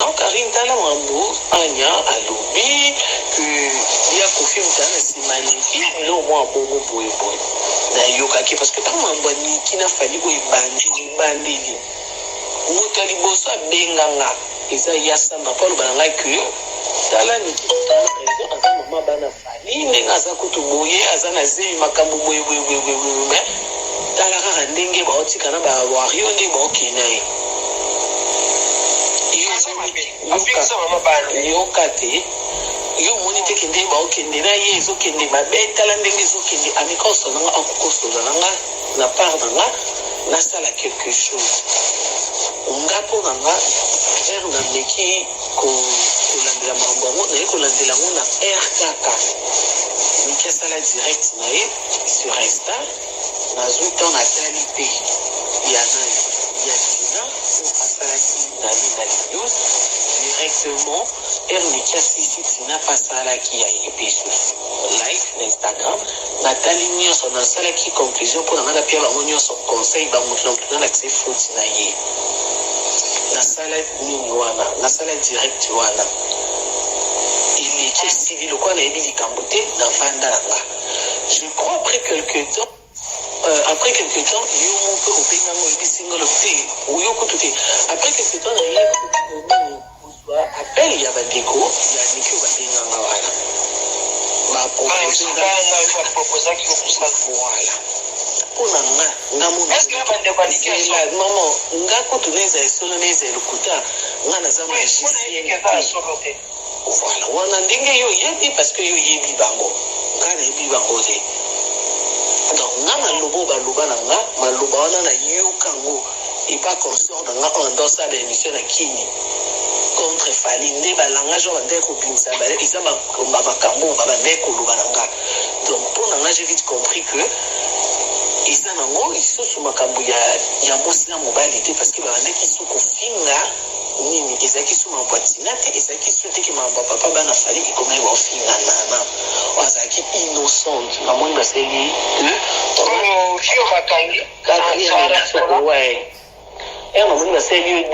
non Karine tala mambo anya alobi que dia kofi mtana simaniki lo mwa bongo boye na yokaki parce que tant mambo ni kina fali ko ibandeli muta liboso benganga eza yasamba polo bananga que tala ni tala raison asa mama bana fali ndenga aza kutu boye aza na zemi makambo boye mais tala kaka ndenge baotika na bawario nde baokinaye yokate yo moni te kende baokende na ye ezokende mabe tala ndenge ezokende amikoso nanga akokosola nanga na part nanga nasala quelque chose nga mpo nanga r na meki kolandela mambo yango naye kolandela yango na r kaka meki asala direct na ye sur insta nazwi ntan natali te ya nani ya tina asalaki nani na news directement meki asisi tina mpe asalaki ya ye mpe susu live na instagram natali nyonso nasalaki conclusion mpo nanga napia bango nyonso conseil bamoto na lakise foti na ye nasala nini wana nasala direct wana ileki sili lokwa nayebi likambo te na vanda nanga je crois après quelque temps yo moko obengango oyebi singolo te oyo kutu te après quelque temps naye kozwa appel ya bandeko ya miki oyo babenganga wana baproposaki voilà mpona nga mama nga kutu neza esolo neza elokuta nga naza magicien voilà wana ndenge yo yebi parce que yo yebi bango nga nayebi bango te donc nga maloba baloba na nga maloba wana nayoka ngo epa consort na nga oyo ndosala émission na kini contre fali nde balangage oyo bandeki kobimisa eza makambo babandeki koloba na nga donc mpona nga j'ai vite compris que eza nango lisusu makambo ya mwasi na mobali te parce que babandeki su kofinga nini ezalaki su mambo ya tina te ezalaki su teke mambo ya papa bana fali ekomaki baofinga nana oyo azalaki innocente namoni baseli namoni baseli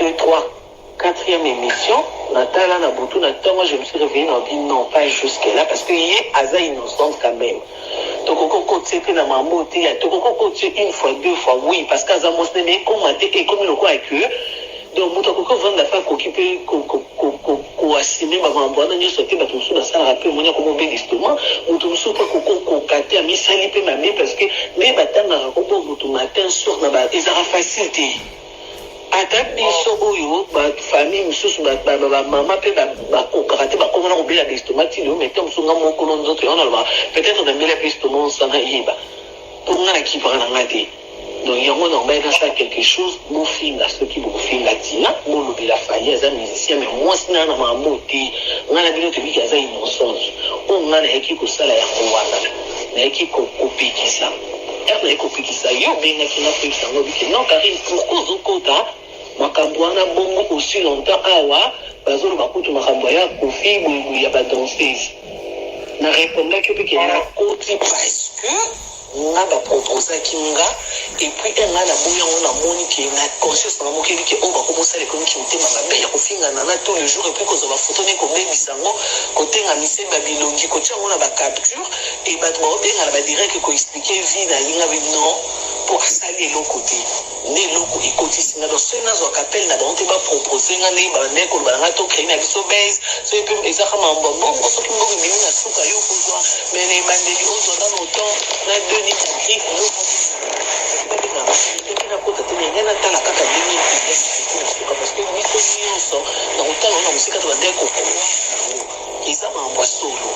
4e émission natala na butu na ntongo je me suis réveillé na dit non pas jusque là parce que ye aza innocente quand même tokoko tie pe na mambo te ya tokoko tie une fois deux fois oui parce que aza mwasi nene ekoma te ekomi lokola eke donc moto akoko vanda fa kokipe koasime bamambo wana nyonso te bato mosusu basalaka mpe omoni akomobe listement moto mosusu mpe kokokoka te amisali mpe mabe parce que nde batangaka kobo moto matin soir na ezaka facile te ata biso oyo bafamille mosusu bamama mpe bakokaka te bakomona kobela listement ti leo mete mosusu nga mokolo nzoto yango naloba peut-être nambela mpe listement osanga yeba mpo nga na kipaka na nga te donc yango na obayaka sa quelque chose bofinga soki bokofinga tina bolobela fali aza musicien mais mwasi na na mambo te nga na bino tobiki aza innocence oyo nga nayaki kosala yango wana nayaki kopekisa nayaki kopekisa yo obengaki nga pekisa yango bike non Karine pourquoi ozokota makambo wana bongo aussi longtemps awa bazoloba kutu makambo ya kofi boyeboye ya badanseuse na répondaki opeke nakoti parce que nga baproposaki nga epuis nga na boya ngo namoni ke na conscience na mokeli ke oyo bakomosala ekomiki motema mabe ya kofingana na tous les jours epuis kozwa bafoto ne kobebisa yango kotenga miseba bilongi kotia yango na bacapture e bato baobengana badirect koexplike vie na linga be non mpo asali eloko te nde eloko ekotisi nga donc soki nazwaka appel na bango te bapropose nga nde babandeki koloba na nga tokréi na biso base soki mpe ezaka mambo bongo soki mbongo ebimi na suka yo kozwa mais na ebandeli ozwaka noton na deni na griffe nakota te nenge natala kaka ndenge mpilesiti na suka parce que biso nyonso na kotala na mosika to bandeki kokowa eza mambo ya solo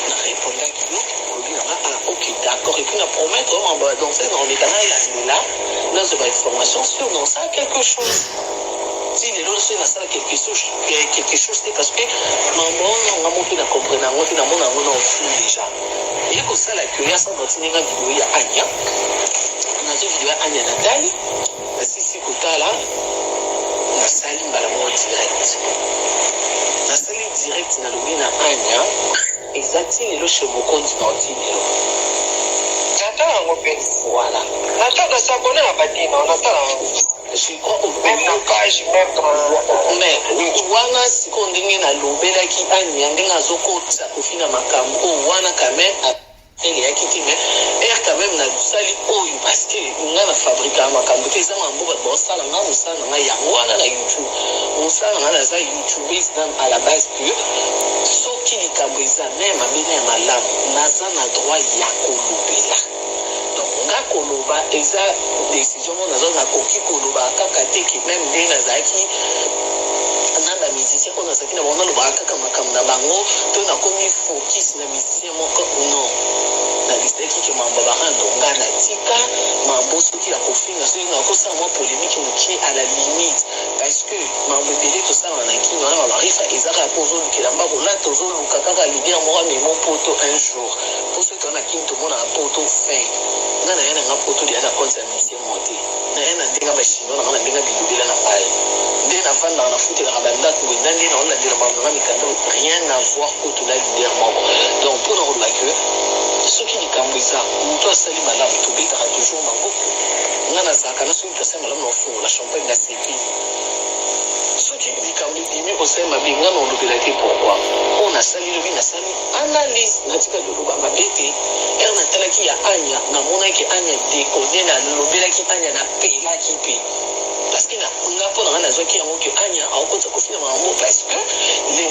na répondaki yo kolobi nanga ok d'accord et puis na promettre mambo ya danse na omeka na elandela nazwa bainformation sur non ça quelque chose si lelo soki nasala quelque chose te parce que mambo wana nga mo mpe na comprendre yango te namona yango na ofil déjà ye kosala ke ya sa batinenga video ya anya nazo video ya anya natali nasisi kotala nasali mbala moko direct nalobi na anya eza ti lelo chez mokonzi na oti lelo natala yango mpe voilà natala sabone ya badima natala yango je crois même na page même mais wana siko ndenge na lobelaki anya ndenge azokotisa kofina makambo wana quand même ele yaki te mais quand même na sali oyo parce que nga na fabrika makambo te eza mambo bato baosala nga mosala na ngai yango wana na youtube mosala na ngai naza youtube à la base que soki likambo eza me mabe na ya malamu naza na droit ya kolobela donc nga koloba eza décision mo nazo nakoki koloba kaka te ke même nde nazalaki na bamusicien oyo nazalaki na bango nalobaka kaka makambo na bango to nakomi focus na musicien moko non nalisaki ke mambo barando nga na tika mambo soki ya kofinga soki nakosala mwa polémique mokie à la limite parce que mambo ebele tosala na kino wana babarifa ezaka mpo ozolukela mbako la tozoluka kaka lider moko amemo poto un jour mpo soki toza na kini tomonaka poto fin nga na ye nanga poto deya na konte ya musicien mo te na ye na ndenge bachino nanga na ndenge bilobela na baye nde navandaka nafutelaka bandako wenda nde naolandela mambo nanga mikanda rien à voir poto na lider moko donc mpo na koloba ke soki likambo eza moto asali malamu tobetaka toujours maboko nga nazalaka na soki moto asali malamu na ofungola champagne na sepi soki likambo ebimi kosali mabe nga na olobela te pourkui oyo nasali lobi nasali analyse natika loloba mabe te ere natalaki ya anya namonaki anya dekone nalobelaki anya napelaki mpe parce que nga mpo na nga nazwaki yango ke anya aokota kofi na makambo parce que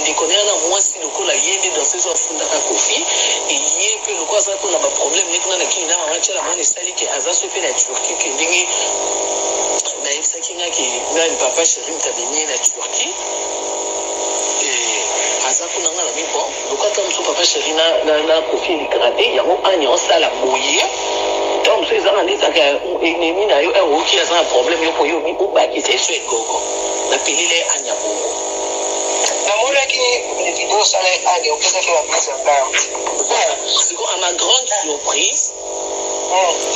ndeko na yana mwasi lokola ye nde danseuse afundaka kofi eye mpe lokola aza mpona baproblème nde kuna na kini na mama tiala mwana esali ke aza so mpe na turki ke ndenge nayebisaki nga ke nani papa chéri mtabenie na turki aza kuna nga na bi bon lokola ta mosu papa chéri na kofi elikaka te yango anya osala boye donc mosu ezaka nde ezaka enemi na yo oki aza na problème yo mpo yo obakisa eso egogo napelile anya bongo namonaki video osala anya opesaki bapesa ngai siko à ma grande surprise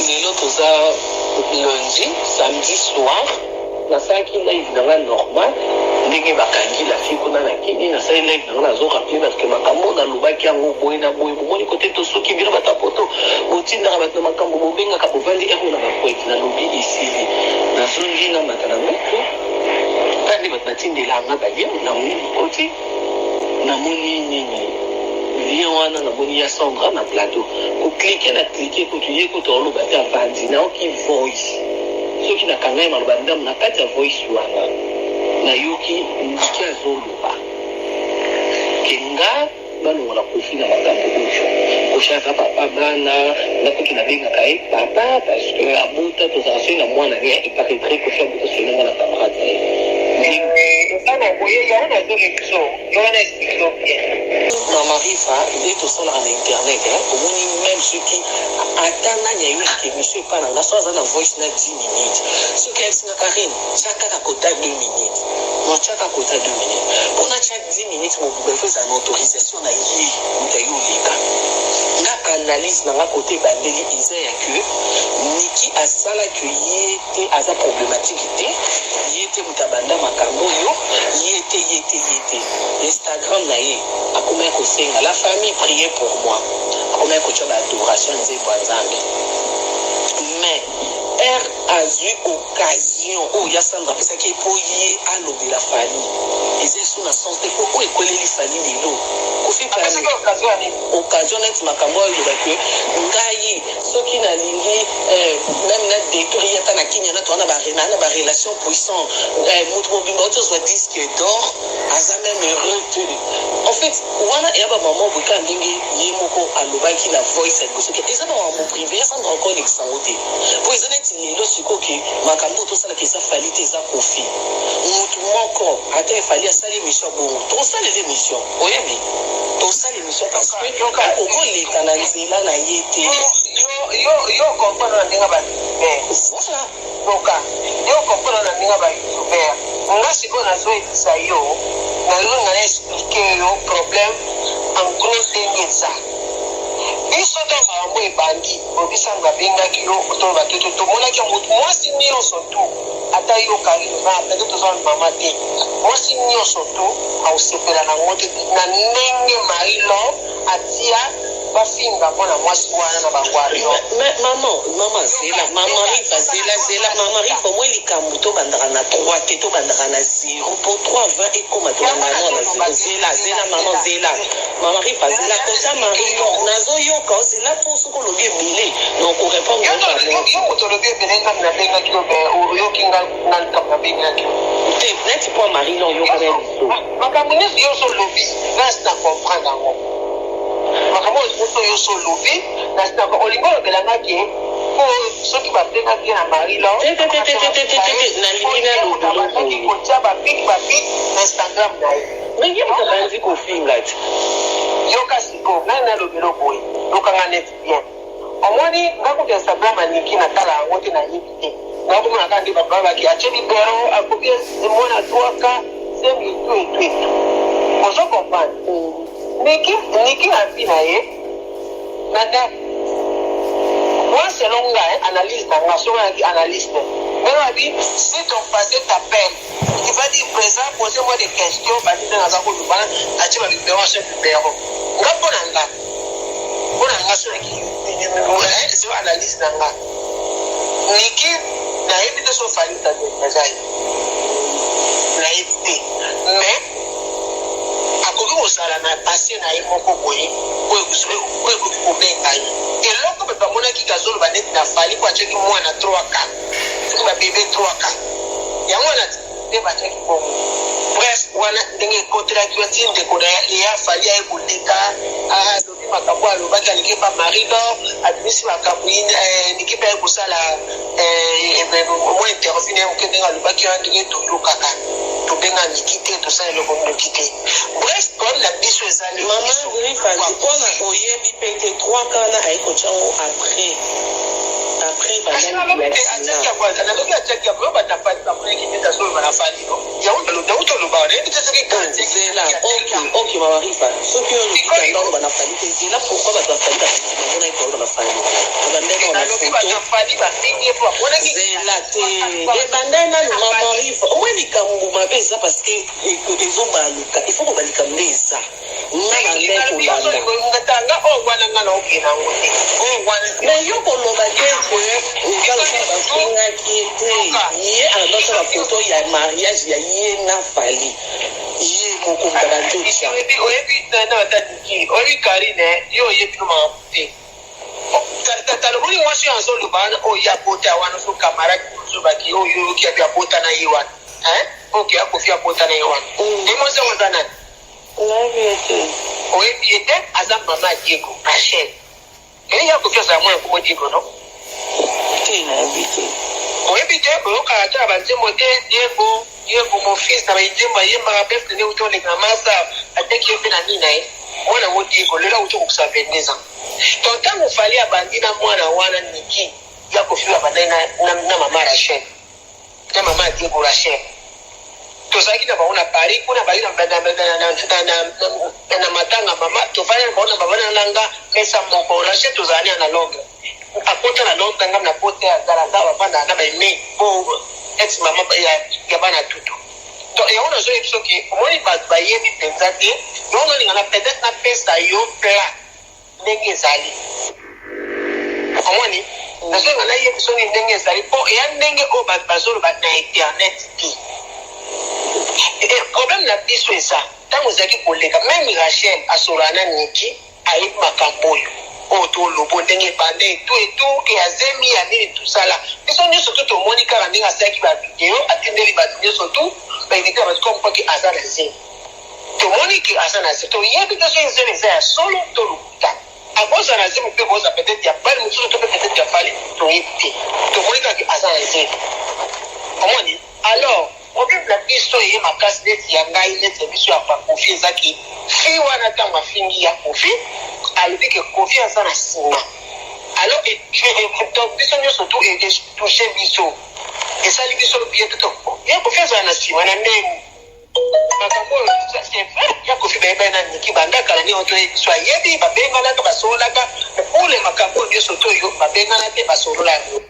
lelo toza lundi samedi soir nasalaki live nanga normal ndenge bakangi lafi kuna na kini nasali live nanga nazorappele parce que makambo nalobaki yango boye na boye bomoni kote to soki bino batapoto botindaka bato na makambo bobengaka bovandi ero na bakweti nalobi esili nazongi na mata na meto ande bato natindelanga balie namoni koti namoni nini lien wana namoni ya sandra na plateau koklike na klike kutu ye kutu oloba te avandi naoki voice soki nakangai maloba ndamu na kati ya voice wana nayoki ndiki azoloba kenga balongola kofi na makambo oyo kofi aza papa bana nakutu nabengaka ye papa parce que abuta tozala soki na mwana ye eparaîtrait kofi abuta soki na mwana camarade na ye osana boye yango nazoreviso yo wana expliqueo bien na marifa nde tosalaka na internet omoni même soki ata nani ayolika émission epa na nga so aza na voice na 10 minutes soki ayebisinga karine tia kaka kota 2 minutes notiaka kota 2 minutes mpona tia 10 minutes mobufo ezala na autorisation na ye moto ayolika nga analyse na nga kote ebandeli eza ya ke niki asalaki ye te aza problématique te ye te moto abanda makambo oyo ye te Instagram na ye akomaki kosenga la famille prier pour moi akomaki kotia baadoration nzembo ya nzambe mais ere azwi occasion oyo ya sandra apesaki epo ye alobela famille eza esu na sens te po oyo ekweleli famille lelo kofi occasion neti makambo oyo elobaki ngai soki nalingi meme na détruire ata na kini yana towana na barelation puissant moto mobimba oti ozwa disque d'or aza meme heureux te en fait wana eya bamama boka ndenge ye moko alobaki na voice ya liboso ke eza bamambo privé ya sandra okolekisa ngo te po eza neti lelo sikoke makambo tosalaka eza fali te eza kofi motu moko ata efali asali émission bongo tosalela émission oyebi tosala émission parce que okoleka na nzela na ye te yo comprendre na ndenge yo comprendre na ndenge bayoutubert nga sikoyo nazoyebisa yo nalonga na explike yo problème en gros ndenge eza biso to makambo ebandi bobisanga babengaki yo to batoto tomonaki ya motu mwasi nyonso tu ata yo karine peut-être tozala mama te mwasi nyonso tu aosepela nango te na ndenge mailo atia bafinga mpona mwasi wana na bangwario maman zela maman rifa zela maman rifa moi likambo tobandaka na 3 te tobandaka na 0 po 3 20 ekoma tobandaka na 0 zela maman zela maman rifa zela kota marino nazoyoka ozela mpo soki olobi ebele donc orépondre yo moto olobi ebele ngami nabengaki oyoki nga likambo nabengaki te neti mpo marino oyoka na biso makambo nyonso nyonso olobi nasi na comprendre yango makambo nyonso nyonso olobi nasi na olingi olobelangaki po soki bapengaki na marilo nalingi nalobeloko kotia bapik na instagram na ye mais ye moto akanzi kofinga te yoka siko ngai nalobelo boye yokanga neti bien omoni ngakuta instagram aniki natala yango te nayebi te nakomona kaka nde bababaki atie libero akobi mwana twaka semitu etu ozo comprendre niki na vi na ye nada moi selon ngai analyse na nga soki naki analyste mais abi si ton passé t'appelle tu vas dire présent posez-moi des questions basi nde naza koluba atie babibero aso bibero nga mpona nga soki analyse na nga niki nayebi te so fali tazai nayebi te mais akoki kosala na pase na ye moko boye oyo ekoki kobenga ye eloko mpe bamonaki kazoloba neti na fali po atiaki mwana 3 ka soki babebe 3 ka yango wana nde batiaki bongo bref wana ndenge ekotelaki wati ndeko ya fali aye koleka alobi makambo alobaki aleki pa maridor abimisi makambo niki mpe aye kosala mwa interview naye moke ndenge alobaki wana ndenge toyokaka tobenga niki te tosala eloko noki te bref comme na biso ezali mpona oyebi mpe te 3 kana aye kotyango après nalobi atiaki yango batafali bamonaki nde tazoloba na fali yango toloba wana yebi te soki zela ok mamarifa soki oyo lobikandaloba na fali te zela pourkui bato bafali bamonaki koloba na fali zela te ebandai nano mamarifa omwe likambo mabe eza parceke ezobaluka ifo koba likambo nde eza ngana nde kolanda mais yo koloba te bafingaki ete ye azosala foto ya mariage ya ye na fali ye moko mbabanjoca oyebi karine yo oyebi no makambo te taloboli mwasi oyo azoloba wana oyo abota wana so camarade ozobaki oyo oyoki abi abota na ye wana oke akofi abota na ye wana nde mwasi yango aza nani oyebi ete aza mama ya diego rachel eyi akofi azala mwana komo diego no oyebi te oyokaka te na banzembo te diego mon fils na banzembo ayembaka mpe tene uti oleka na masa ateki ye mpe na nini na ye mwana ngo diego lelo auti kokusa 22 ans to ntango fali abandi na mwana wana niki ya kofika bandai na mama rachel na mama diego rachel tozalaki na bango na paris kuna bali na matanga mama tofali na bango na babana nanga mesa moko rachel tozalani na londres akota na londres ngam na pote ya zaraza bafanda na baime po ex mama ya bana tutu to yango nazoyebi soki omoni bato bayebi mpenza te yango nolinga na peut-être napesa yo pla ndenge ezali omoni nazolinga nayebi soki ndenge ezali mpo eya ndenge oyo bato bazoloba na internet te problème na biso eza ntango ezalaki koleka meme rachel asolana niki ayebi makambo oyo tolobo ndenge ebande etu ke azemi ya nini tosala biso nyonso tu tomoni kaka ndenge asalaki bavideo atindeli bato nyonso tu bainvite bato kompoke aza na zemi tomoni ke aza na zemi toyebi te soki zemi eza ya solo to lokuta akoza na zemi mpe koza peut-être ya bali mosusu to mpe peut-être ya fali toyebi te tomoni kaka ke aza na zemi omoni alors problème na biso eye makasi neti ya ngai neti ya biso ya bakofi ezaki fi wana ntango afingi ya kofi alobi ke kofi aza na nsima alors biso nyonso tu etouche biso esali biso bien tuto ya kofi azala na nsima na ndenge makambo oyo c'est vrai ya kofi bayebani na niki bandakala nde oto biso ayebi babenganaka basololaka mpule makambo oyo nyonso to oyo babengana te basolola yango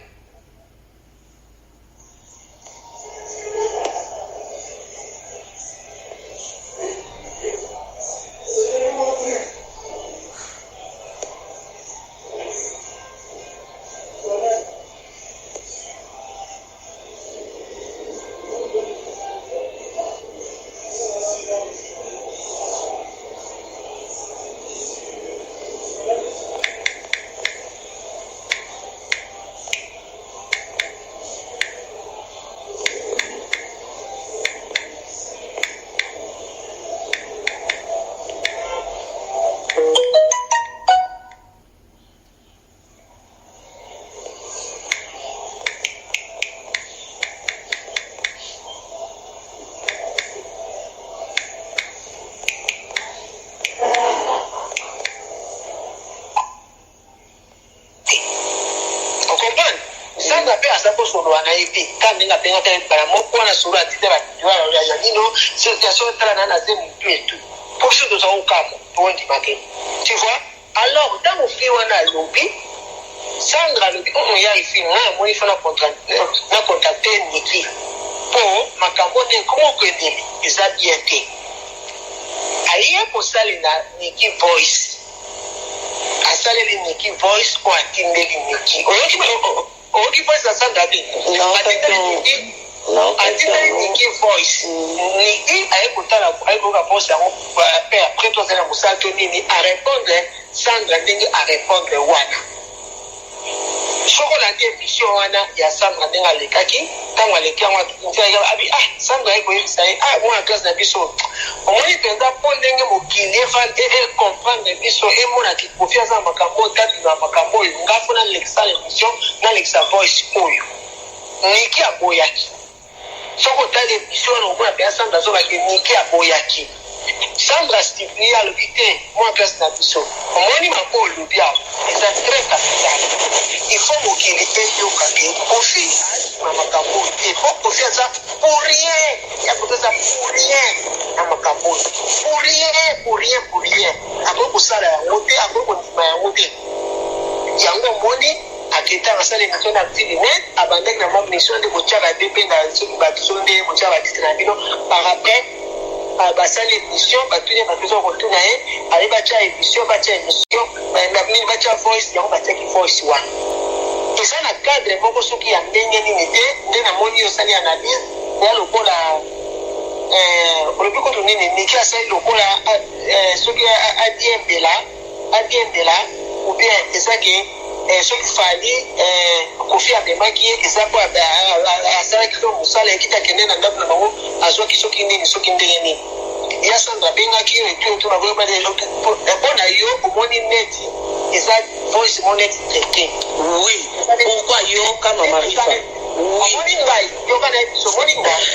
solo anaipi kandi nga penga tele para moko na solo atitera ya nino situation trana na zemu tu pour ce que on kamo on dit maké tu vois alors dans mon fille wana lobi Sandra lobi on ya ifi na mo ifa na contacter Niki pour makambo de comment que demi eza bien te aye ko sali na Niki voice asaleli Niki voice pour atindeli Niki oki voice na Sandra bi non atindeli Niki voice Niki aye kotala aye ko voice yango après toi c'est la musato nini à répondre Sandra ndenge à répondre wana soko la émission wana ya Sandra ndenge alekaki tango aleki yango abi Sandra eko yebisa ye moi classe na biso omoni penza mpo ndenge mokili comprendre biso emonaki confiance na makambo tatu na makambo oyo ngafo nalekisa l'émission nalekisa voice oyo Niki aboyaki soko otala émission wana omona mpenza Sandra azobaki Niki aboyaki Sandra stipule alobi te moi classe na biso omoni mako olobi awo eza très capital il faut mokili eyokaki kofi na makambo te faut kofi aza pour rien ya koteza pour rien na makambo pour rien akoki kosala yango te akoki kondima yango te yango omoni akita basala émission na active net abandaki na mwa mission nde kotiaka de mpe na soki bato so nde kotiaka batite na bino par après basali émission batuni bapeso kotuna ye ale batia émission batia voice yango batiaki voice wana eza na cadre moko soki ya ndenge nini te nde namoni osali analyse ya lokola olobi koto nini Niki asali lokola soki adiembela ou bien ezaki soki fali kofi abemaki ye eza po asalaki so mosala ekita kende na ndako na bango azwaki soki ndenge nini ya Sandra abengaki yo etu na koyeba mpo na yo omoni neti eza voice mo neti traité oui pourquoi yo kama Marifa omoni ngai yoka na ebiso omoni ngai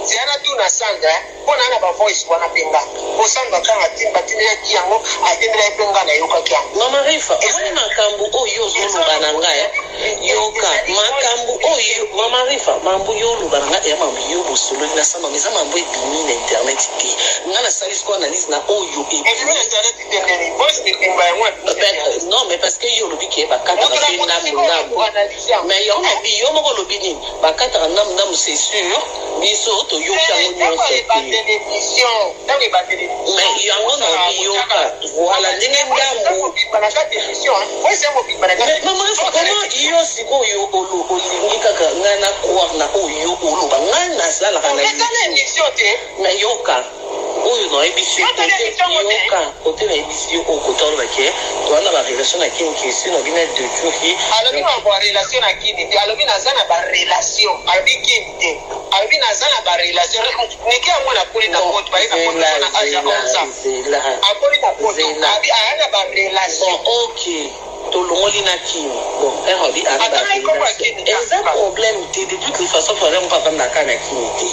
ziana tu na Sandra mpona ana bavoice wana mpenga po Sandra kanga batindelaki yango atindela mpenga na yokaki yango Mama Marifa omoni makambo oyo ozoloba na ngai yoka makambo oyo Mama Marifa mambo yo oloba na ngai ya mambo yo bosololi na Sandra eza mambo ebimi na internet te nga nasali siko analyse na oyo non mais parce que yo olobi ke bakataka mpe ndambu mais yo moko olobi nini bakataka ndambu c'est sûr biso toyoki yango nyonso mais yango na biyoka voilà ndenge ndambu Mama Marifa comment yo sikoyo olingi kaka ngai na croire na oyo oloba ngai nasalaka na émission te mais yoka oyo na ebisi yoka kote na ebisi oyo kote olobaki towana barelation na kini kesi na bina de jour ye alobi na barelation na kini te alobi naza na barelation alobi kini te alobi naza na barelation Niki yango napoli na poto bayeka poto na aja onza apoli na poto abi aya na barelation ok tolongoli na kini bon erodi ana barelation eza problème te de toutes les façons fare mo papa ndaka na kini te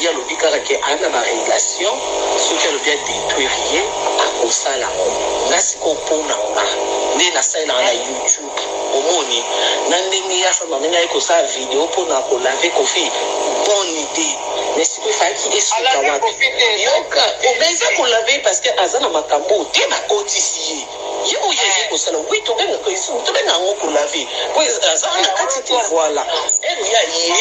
ya lobi kaka ke ana barelation soki alobi adétruire ye akosala nga siko mpona nga nde nasalelaka na YouTube omoni na ndenge ya Sandra ndenge aye kosala video mpona kolave kofi bonne idée mais siko efalaki esuka wana yoka obeza kolave parce que aza na makambo te nakotisi ye oyo eye kosala wi tobenga yango kolave po azaka na kati te voilà eria ye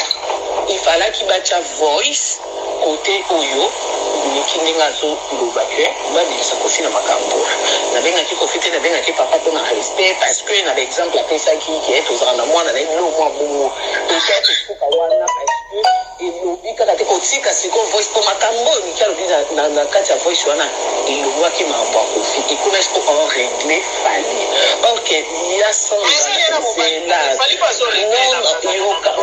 ifalaki batia voice côté oyo Niki ndenge azoloba ke babimisa kofi na makambo nabengaki kofi te nabengaki papa mpona respect parce que na baexemple apesaki ke tozala na mwana na elo mwa bongo peut-être efuka wana parce que elobi kaka te kotika siko voice mpo makambo oyo Niki alobi na kati ya voice wana elobwaki makambo ya kofi ekuna siko enregle fali orke ya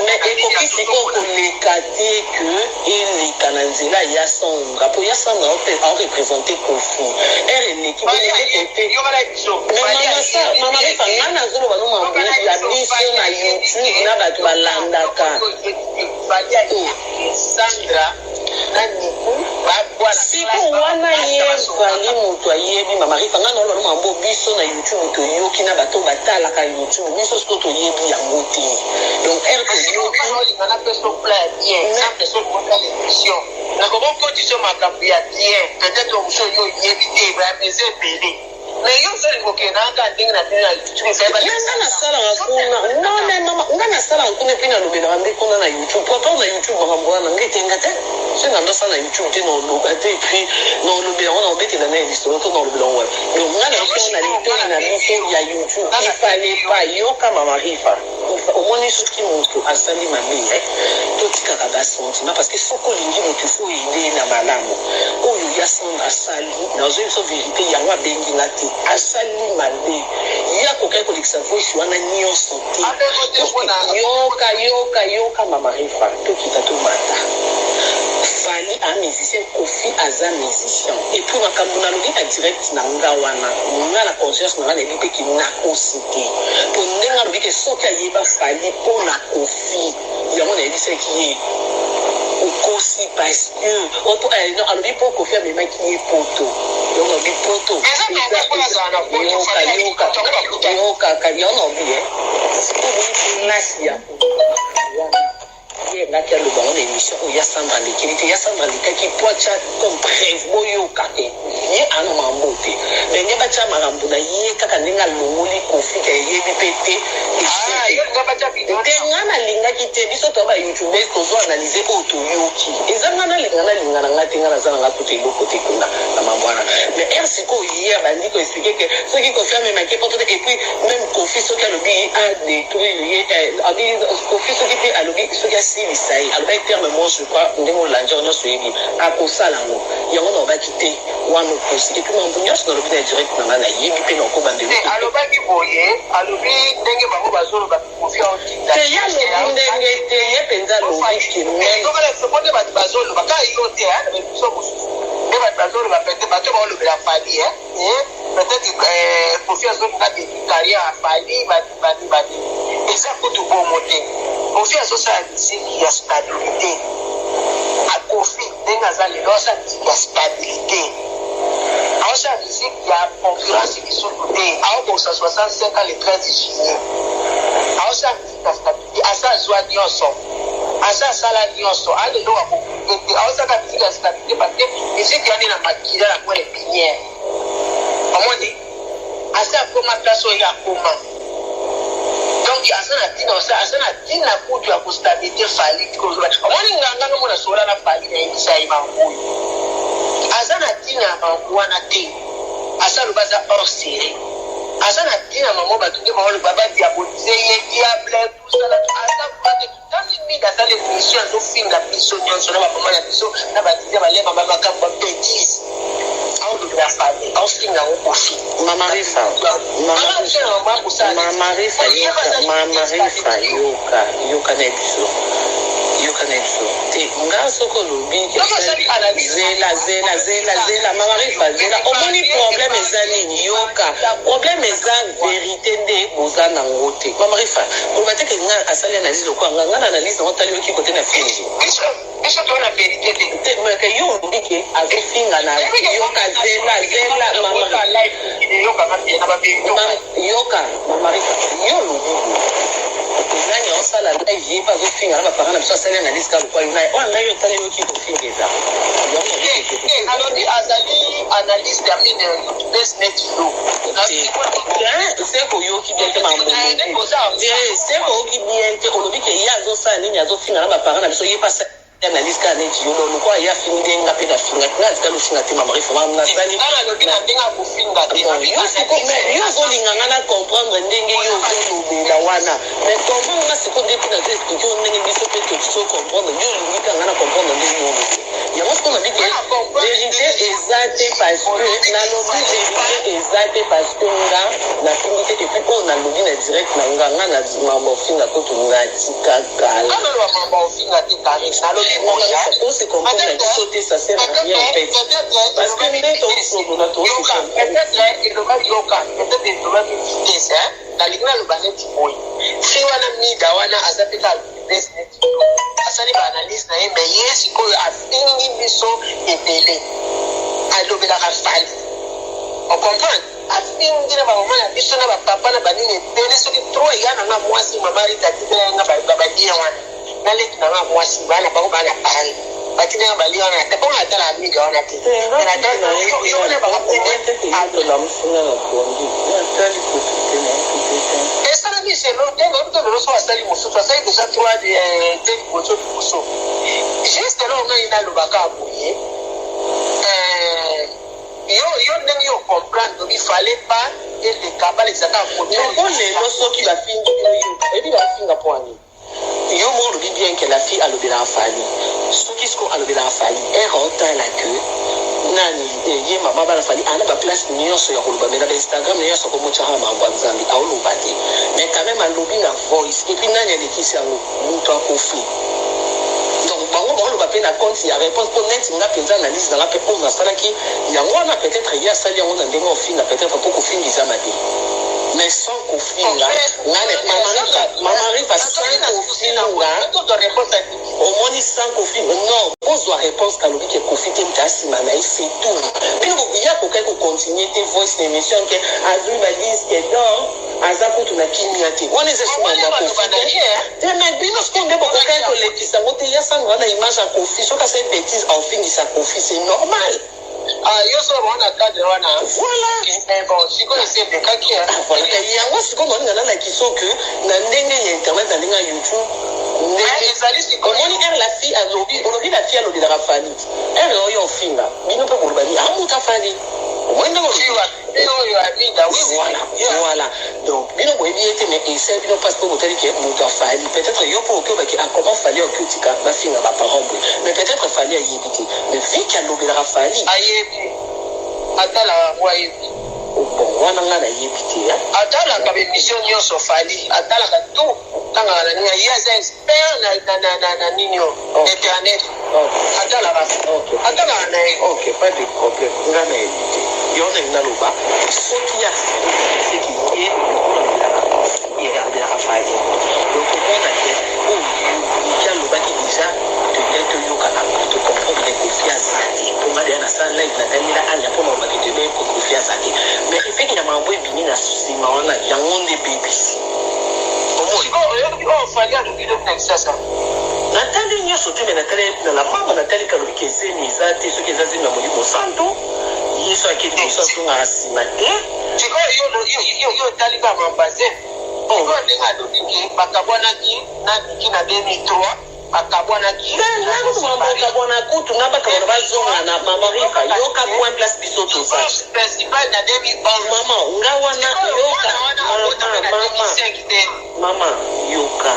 mais ekoki siko koleka te ke eleka na nzela ya Sandra po ya Sandra arepresente kofi ereneki Mama Marifa nga nazoloba no mambo ya biso na YouTube na bato balandaka Sandra na Niku babwana siko wana ye vali moto ayebi mama Rifa ngana olo mambo biso na YouTube to yoki na bato batala ka YouTube biso sko to yebi yango te donc RT yoki na peso plan bien na peso ko ka l'émission na ko condition makambo ya bien peut-être on show yo yebi te ba baiser belé mais yo c'est ko ke na ka ndinga na YouTube c'est pas na sala ngakuna non mais mama ngana sala ngakuna pina lobela ngande kona na YouTube papa na YouTube ngambwa na ngete ngate c'est ngando sala YouTube te no lobate puis no lobela on obete na histoire to no lobela on donc ngana ko na lito na biso ya YouTube il fallait pas yoka mama Rifa au moins soki moto asali mabe to tika ka basontima parce que soko lingi moto fo ile na malamu oyo ya sonda asali na zo so vérité yango abengi ngati asali mabe ya kokai kolekisa voice wana nyonso te yoka mama Rifa to kita to mata fali un musicien Kofi aza musicien et puis makambo na lobi na direct na nga wana nga na conscience na ebi pe ki na osite po ndenga lobi ke soki ayeba fali po na Kofi yango na ebi se ki ye okosi parce que non alobi po Kofi amemaki ye poto yango lobi poto yoka yango lobi nasi ya na kia loba on émission o ya samba likilité ya samba likaki poacha comme bref boyoka te ye ana mambote mais ne bacha marambu na ye kaka ninga longoli Kofi ka yebi pete ngana linga kite biso to ba YouTube to zo analyser auto yoki ezanga na linga na ngati ngana zana ngatu te loko te kuna na mambwana mais ersiko hier bandi ko expliquer que ce qui confirme même que poto et puis même Kofi so ka lobi a détruire a dit Kofi so qui a lobi so qui si lisai alors ben terme moi je crois ndemo la journée suivi a kosala ngo yango na ba kite wana kosi et puis mambo nyos na lobi direct na na yebi pe no ko bande alors ba ki boye alobi ndenge bango bazolo ba Kofi a te ya lo ndenge te ye penza lo ki mais donc là c'est bonne ba bazolo ba ka yo te ha na biso mususu e ba bazolo ba pete ba to ba lo la fali peut-être Kofi a zo ka de carrière fali ba et ça pour tout bon monter Kofi a zo sa musique ya stabilité a Kofi denga za le losa ya stabilité a sa musique ya concurrence qui sont côté a ko sa 65 ans le 13 juillet a sa musique ya stabilité a sa joie nyonso a sa sala nyonso a le lo a ko a sa ka musique ya stabilité parce que musique ya na makila la kwa les pinières amoni a sa koma plaso ya koma donc asana tina kutu ya kustabilité fali kozwa omoni nganga no mona sola na fali na isa imangu asana tina mangwana te asana baza orsire asana tina mamo batunge maholo baba diaboliser ye diable tout ça là asana pate tani mida sale mission zo finga biso nyonso na mama ya biso na batize balema mama kamba petit au de la famille au finga au Kofi mama Rifa yoka na biso te nga soko lobi zela mama Rifa zela omoni problème ezali yoka problème eza vérité nde boza na ngote mama Rifa oloba te ke nga asali analyse lokwa nga na analyse ngo tali yoki kote na fingi biso to na vérité te mais que yo lobi ke azofinga na yoka zela mama yoka mama Rifa yo lobi nani osala live ye pas ofinga na ba parents na biso asali analyse ka lokwa yona on na yo tali yoki kofingeza alors dit azali analyse termine business lo c'est ko yoki bien te mambo c'est ko yoki bien te olobi ke ya zo sala nini azofinga na ba parents na biso ye pas analyse ka neti yo lo kwa ya fingi denga pe na finga na zikalo finga te mama Rifa mama na sali na lobi na denga ko finga te yo zo linga na comprendre ndenge yo zo lobela wana mais comment nga siko depuis na expliquer ndenge biso pe to so comprendre yo lingi ka na comprendre ndenge yo ya moi ce qu'on a dit que vérité exacte parce que na lobi vérité exacte parce que nga na fingi te et puis on a lobi na direct na nga na mambo finga ko to nga tika kala alors mambo finga te kala on se comprend que sauter ça sert à rien en fait parce que mais ton problème là toi peut-être il va yoka peut-être il va vitesse na ligna lo banet boy si wana mida wana azapita business asali ba analyse na ye mais yes ko afingi biso ebele alobelaka fali ocomprendre afingi na bamama na biso na bapapa na banini ebele soki tro eya nanga mwasi mama ritatinanga babalia wana naleki nanga mwasi bana bango bana pale batinanga balia wana te bongo atala amiga wana te esala miselo ndengo mtololoso asali mosusu asali deja 3 de koso koso juste là on a ina lobaka boye yo ndenge yo comprendre il fallait pas et les cabales exactement côté on les loso qui va finir et puis va finir pour ani yo mo lobi bien que la fille a le bela fali ce qui se a le bela fali est rentré la queue nani ye mama bala fali ana ba place nyonso ya koloba mais na Instagram nyonso ko mocha ha mambo nzambi a oloba te mais quand même a lobi na voice et puis nani alekisi yango muto akofi donc bango oloba pe na compte ya réponse pour net nga penza analyse dans la pe on a sala ki yango na peut-être ya sali yango na ndenge ofina peut-être pour kofingiza mati mais sans kofinga mama arrive sans kofinga au moins sans kofinga non pose réponse kalobi ke kofite mtasi mana c'est tout mais il y a ko continuer tes voice d'émission que azui ba disent que donc azaku tuna kimia te on est sur ma kofite te mais bino skonde ko ko lekisa mote ya sanga na image à kofi so ka c'est bêtise en fin sa kofi c'est normal. Yo so wana cadre wana voilà bon si connaissez des cas qui voilà il y a moi ce qu'on a na kiso que na ndenge internet na ndenge YouTube la fille a lobby la fille a lobby de Rafali elle yo finga bino pe ko lobby amuta fali wenda ko voilà donc bino ko ebiete mais essaie bino parce que hôtel qui muta fali peut-être yo pour que ba ki comment fallait au critique ba finga ba parents mais peut-être fallait y éviter mais fille qui a lobby de Rafali ayebi atala wayebi bon wana nga na yebiti ya atala ka émission nyonso fali atala ka tout tanga na ninga yes expert na ninyo internet atala basi atala na OK pas de problème nga na yebiti yo na loba soki ya c'est qui est il a fali donc on a que il y a loba qui déjà peut-être yo kana to comprendre que confiance pour moi na ça live na tamila anya pour moi que de confiance mais il fait qu'il y a mambo ebini na susi maona yango nde BBC oh fali alo bino sasa natali nyonso te me natali na la mama natali kalobi kese miza te soki ezazi na molimo santo yesu akeli mosu azonga nsima te siko yo tali ka mambaze siko ndenge alobi ke bakabwanaki na miki na 2003 akabwanaki akabwana kutu na bakabwana bazonga na mama rifa yoka point place biso toza principal na 2011 mama ngawana yoka mama yoka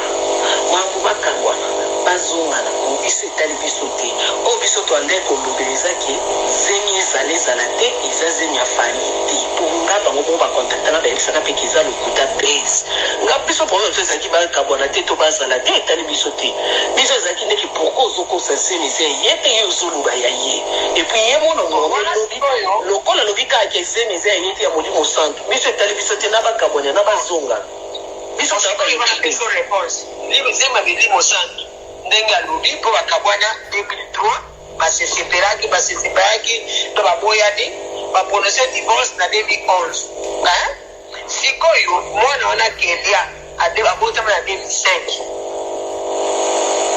mambo bakabwana bazonga na biso etali biso te o biso toande kolobeleza ke zemi ezala ezala te eza zemi ya fali te po nga bango bongo bakontakta na bayebisaka mpe keza lokuta base nga biso problème to ezalaki bakabwana te to bazala te etali biso te biso ezalaki ndeki pourkoi ozokosa zemi eza ye te ye ozoloba ya ye epuis ye mona lobi lokola lobi kaka zemi eza ya ye te ya molimo santo biso etali biso te na bakabwana na bazonga biso réponse zema milimo santo ndenge alobi mpo bakabwana 2003 baseseperaki to baboyani baprononce divorce na 2011 sikoyo mwana wana kelia abotama na 2005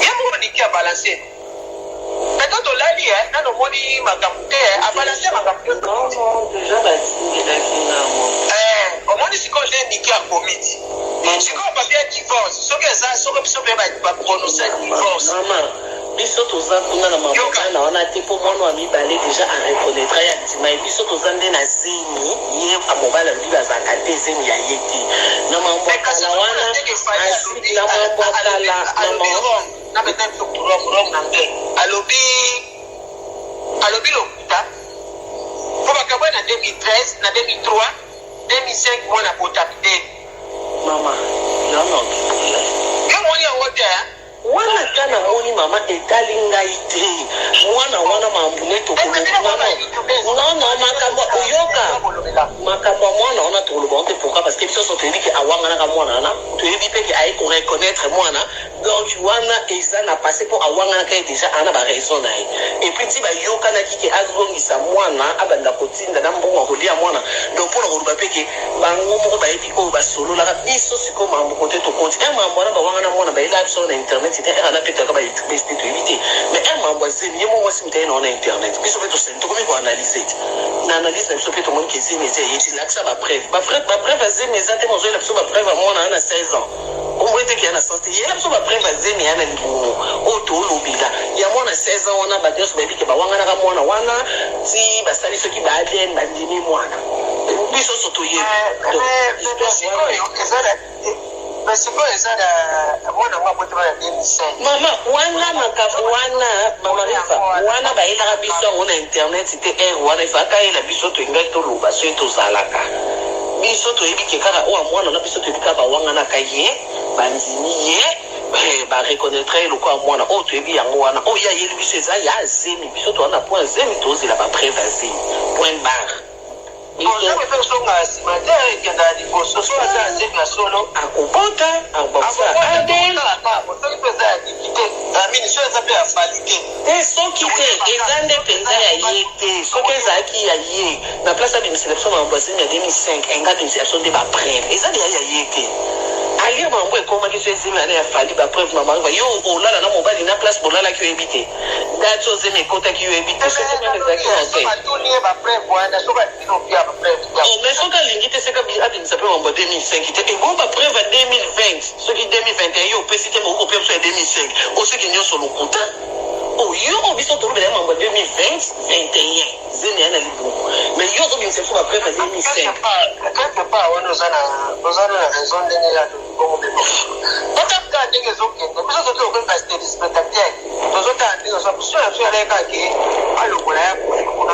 ye moniki abalanse peut-être olali nanomoni makambo te abalanse makambo omoni sikoyo nde niki akomiti sikoyo papi ya divorce soki eza soki biso mpe baprononce divorce biso toza kuna na maboka na wana te mpo mwana wa mibale deja areconnaîtra ya ndima ye biso toza nde na zemi ye amobali alobi bazalaka te zemi ya ye te na mambwakala wana na mambwakala na maintenant na nge alobi lokuta mpo bakabwa na 2013 na 2003 2005 mwana botapi te mama yana yo moni yango te wana kana moni mama etali ngai te mwana wana mambune tokona makambo oyoka makambo mwana wana toloba te pourquoi parce que biso so toyebi ke awanganaka mwana wana toyebi mpe ke aye koreconnaître mwana donc donc wana eza na passé pour awanga ka déjà ana ba raison na et puis ti ba yoka na kike azongisa mwana abanda kotinda na mbongo kolia mwana donc pour le bapeke bango moko ba yebi ko ba solo la biso siko mambo côté to compte un mambo na ba wanga na mwana ba ila sur internet c'était ana peta ka ba YouTube c'était to éviter mais un mambo c'est mieux moi si mtaina na internet biso peto sento comme ko analyser na analyse na biso peto mon kesi mais c'est là que ça va preuve ba preuve azé mais ça te mozo la biso ba preuve à mwana na 16 ans on voit que y a na santé il y a biso ba preuve azé mais ana libumu oto lobila ya mwana 16 ans on a ba dios ba biki ba wanga na mwana wana ti ba sali soki ba bien ba ndimi mwana biso soto ye mama wana makabo wana mama rifa wana ba ila biso on internet c'était wana fa ka ila biso to inga to loba so to zalaka biso to yebi ke kaka o mwana na biso to bika ba wanga na kaye ba ndimi ye ba reconnaître le quoi mwana o to yebi yango wana o ya yeli biso eza ya zemi biso to na point zemi to zela ba prévasé point barre Bonjour, je suis à Simater et dans les bosses, soit ça, c'est la solo. À Kubota, à Boxa, à Del. Te soki te ezande penza ya yete soki ezaki ya ye na place ya bimiselection na mbwasini ya 2005 enga bimiselection de ba preuve ezande ya yete alire mambo ekomaki so ezemi ane ya fali ba preuve mama ba yo olala na mobali na place bolala ki ebite date so zemi ekotaki yo ebite so ezemi ezaki en fait mais soki alingi te seka abimisa mpe mambo 2005 te ego ba preuve ya 2020 soki 2021 yo opesi te moko kopia biso ya 2005 osoki nyonso lokuta oyo biso tolobela mambo 2020 21 zemi ana libumu mais yo obimisa biso ba preuve ya 2005 quelque part wana ozana na raison ndenge ya otaka ndenge zokende biso soki okoyeba spectateur tozotala ndenge so alekaki alokola ya kuna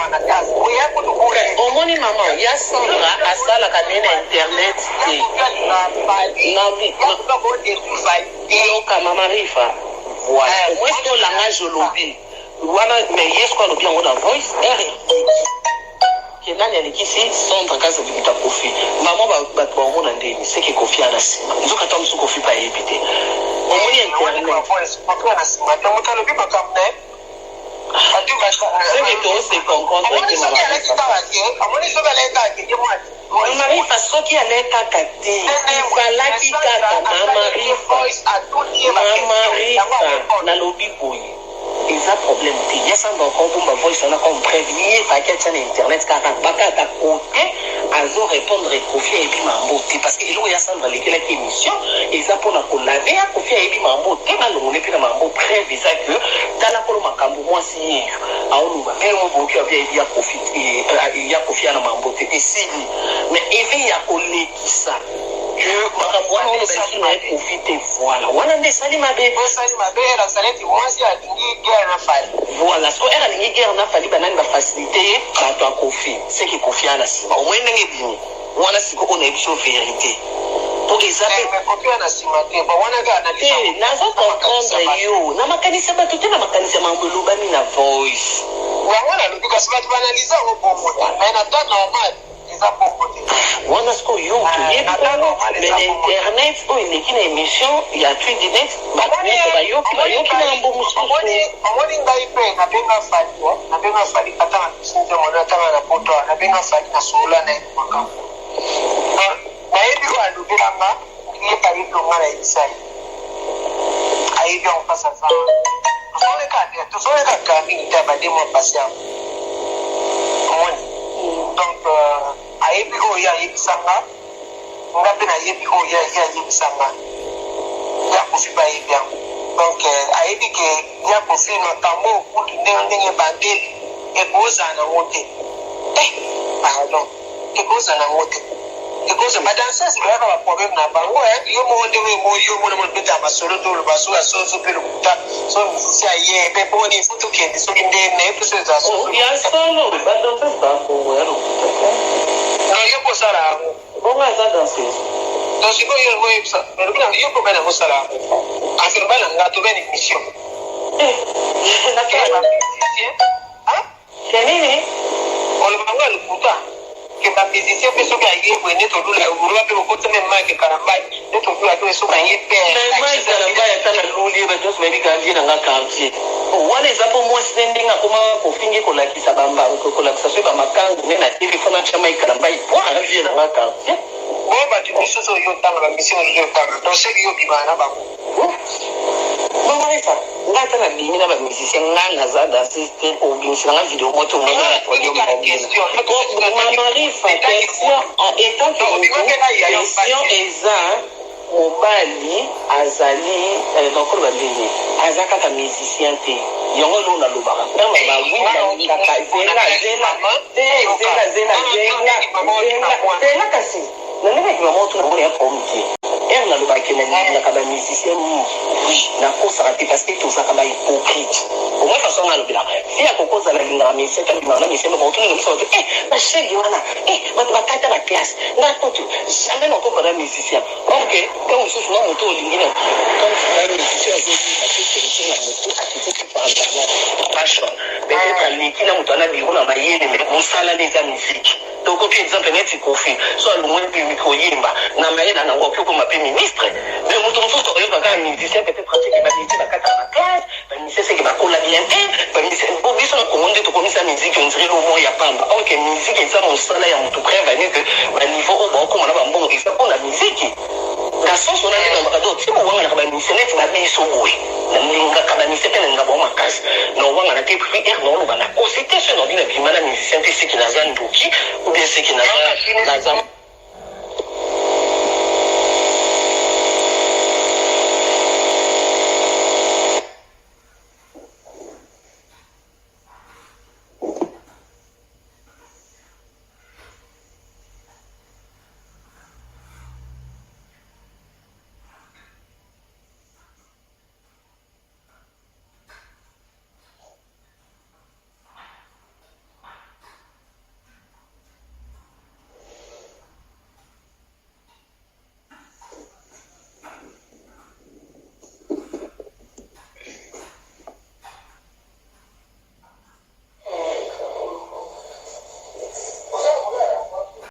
wana kasi oya kutukule omoni mama ya sandra asalaka nde na internet te yoka mama rifa voilà au moins to langage olobi wana mais yes ko alobi yango na voice ke nani alikisi centre kaza libuta kofi mama bato bango na ndeni seke kofi ana nsima nzoka ta mosu kofi pa yebi te omoni internet seke toose concontre te mamarifa soki alekaka te ezalaki kaka mamarifa nalobi boye eza problème te yasamba okombumba voice wana comme prévenir paquet na internet kaka bakata kote azo répondre kofi ebi mambo te parce que eloko yasamba lekelaki émission eza mpona kolave ya kofi ebi mambo te balongole mpe na mambo preuve eza que tala kolo makambo mwasi yeyo aoloba mpe moboki avia ebi ya kofi ya na mambo te esili mais eve ya kolekisa que makambo wana oloba esi na ye kofi te voilà wana nde esali mabe voilà so era lingi guerre na fali banani ba facilité bato a kofi c'est que kofi ana sima au moins ndenge bini wana siko on a biso vérité pour ezape kofi ana sima te ba wana ga analyse nazo comprendre yo na makanisa bato te na makanisa mambo lobani na voice wana lobika sima tu analyse au bon mais na temps normal wana siko yo toyebi bongo mais na internet oyo eleki na émission ya twidi net bato nyonso bayoki na mambo mosusu omoni ngai mpe nabenga fali ata na pisinte mona atanga na poto nabenga fali na solola na ye makambo nayebi oyo alobelanga yepa yebi onga na yebisa ye ayebi yango mpasa za tozolekaka mingi te ya bademo mpasi yango omoni donc ayebi oyo ayebisanga nga mpe nayebi oyo ayebisanga ya kofi bayebi yango donc ayebi ke ya kofi makambo okutu ndenge bandeli ekozala nango te pardon ekozala nango te ekozala badansasi bayaka baproblème na bango yo moko ndenge yo mona mona mpeta ya masolo toloba so asoso mpe lokuta so misisi aye mpe boni ifo tokende soki ndene epuso eza ya solo badansasi bakongo ya lokuta yo kosala yango bongo aza danseuse donc sikoyo moyebisa yo kobena kosala yango afiri bana nga tobena émission kenini olobanga lokuta que ba musicien pe soki aye boye to dula uruwa pe ko teme Mike Karambai to dula to soki aye pe Mike Karambai atana luli ba just maybe kandi na quartier wana ezapo moi standing akoma kofingi kolakisa bamba kolakisa so ba makangu na TV fona chama Mike Karambai po avi na quartier bon ba tu biso yo tanga ba mission yo tanga to seki yo bimana ba ko mama esa ngata na bimi na ba musicien ngana za d'assister au bien sur la vidéo moto na podium question étant que question eza mobali azali donc ba bini azaka ka musicien te yango lo na lobaka kama ba wi na ka zela kasi na nini kwa moto na boni ya komiti elle na lobaki na ka ba musicien na kosa rati parce que tout ça ka ba hypocrite au moins façon na lobila si ya kokoza la linga musicien ka na musicien ba otu ni so ba shegi wana ba kata ba classe na tout jamais na ko ba musicien OK quand on se souvent moto lingine comme ça le musicien a dit que c'est moto activité par internet passion peut-être likina moto na biro na bayene mais on sala des musique donc par exemple net kofi so le moins puis micro yimba na mayena na ngoko ko mape ministre mais moto moto ko yoba ka musicien peut-être pratique ba dit ba kata ba classe ba musicien c'est que ba kola bien ba musicien bon biso ko monde to komisa musique on dirait au moins ya pamba OK musique ça mon sala ya moto prévenir que ba niveau au ba ko na ba mbongo ça pour la musique la sauce on a dit dans bakado ti mo wanga na ba musicien net ba biso boy na ninga ka ba musicien na ngabo makasi no wanga na te puis no ba na ko c'était ce no dina bimana musicien c'est qui na zanduki ou bien c'est qui na